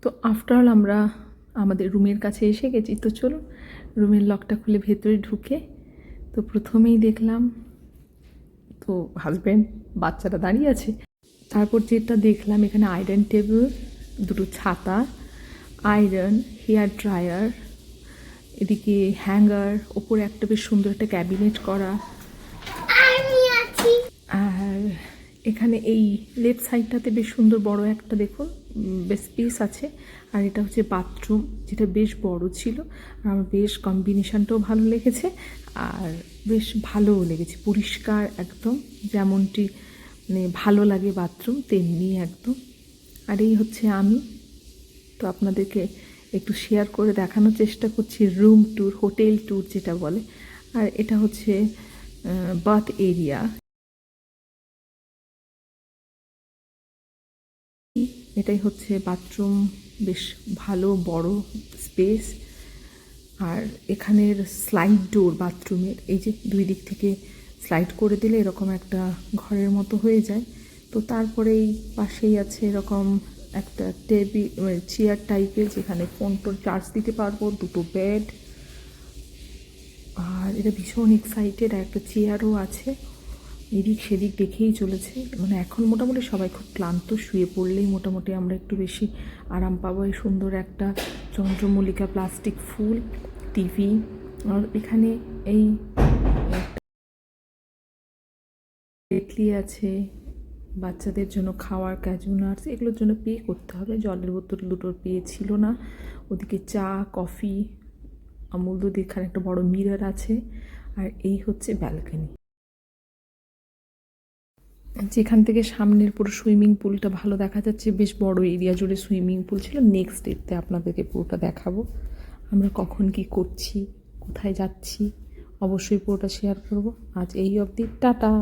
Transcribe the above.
তো after all আমরা আমাদের রুমের কাছে এসে গেছি। তো চলুন রুমের লকটা খুলে ভেতরে ঢুকে তো প্রথমেই দেখলাম তো হাজব্যান্ড বাচ্চাটা দাঁড়িয়ে আছে। তারপর যেটা দেখলাম এখানে আয়রন টেবিল, দুটো ছাতা, আয়রন, হেয়ার ড্রায়ার, এদিকে হ্যাঙ্গার, ওপরে একটা বেশ সুন্দর একটা ক্যাবিনেট করা। আর এখানে এই লেফট সাইডটাতে বেশ সুন্দর বড় একটা দেখুন বেশ স্পেস আছে। আর এটা হচ্ছে বাথরুম, যেটা বেশ বড় ছিল। আর আমার বেশ কম্বিনেশনটাও ভালো লেগেছে আর বেশ ভালোও লেগেছে, পরিষ্কার একদম, যেমনটি মানে ভালো লাগে বাথরুম তেমনি একদম। আর এই হচ্ছে আমি। তো আপনাদেরকে একটু শেয়ার করে দেখানোর চেষ্টা করছি রুম ট্যুর, হোটেল ট্যুর যেটা বলে। আর এটা হচ্ছে বাথ এরিয়া। এটাই হচ্ছে বাথরুম, বেশ ভালো বড় স্পেস। আর এখানের স্লাইড ডোর বাথরুমের, এই যে দুই দিক থেকে স্লাইড করে দিলে এরকম একটা ঘরের মতো হয়ে যায়। তো তারপরেই পাশেই আছে এরকম একটা টেবিল, চেয়ার টাইপের, যেখানে ফোন টোন চার্জ দিতে পারবো, দুটো বেড। আর এটা ভীষণ এক্সাইটেড, আর একটা চেয়ারও আছে। এদিক সেদিক দেখেই চলেছে, মানে এখন মোটামুটি সবাই খুব ক্লান্ত, শুয়ে পড়লেই মোটামুটি আমরা একটু বেশি আরাম পাবো। এই সুন্দর একটা চন্দ্রমল্লিকা প্লাস্টিক ফুল, টিভি। আর এখানে এই কেটলি আছে, বাচ্চাদের জন্য খাওয়ার, ক্যাজু নাটস, এগুলোর জন্য পে করতে হবে। জলের বোতল দুটোর পে ছিল না। ওদিকে চা, কফি, আমুল দুধ, এখানে একটা বড় মিরর আছে। আর এই হচ্ছে ব্যালকনি, যেখান থেকে সামনের পুরো সুইমিং পুলটা ভালো দেখা যাচ্ছে। বেশ বড় এরিয়া জুড়ে সুইমিং পুল ছিল। নেক্সট ডেতে আপনাদেরকে পুরোটা দেখাবো আমরা কখন কি করছি, কোথায় যাচ্ছি, অবশ্যই পুরোটা শেয়ার করব। আজ এই অবধি, টাটা।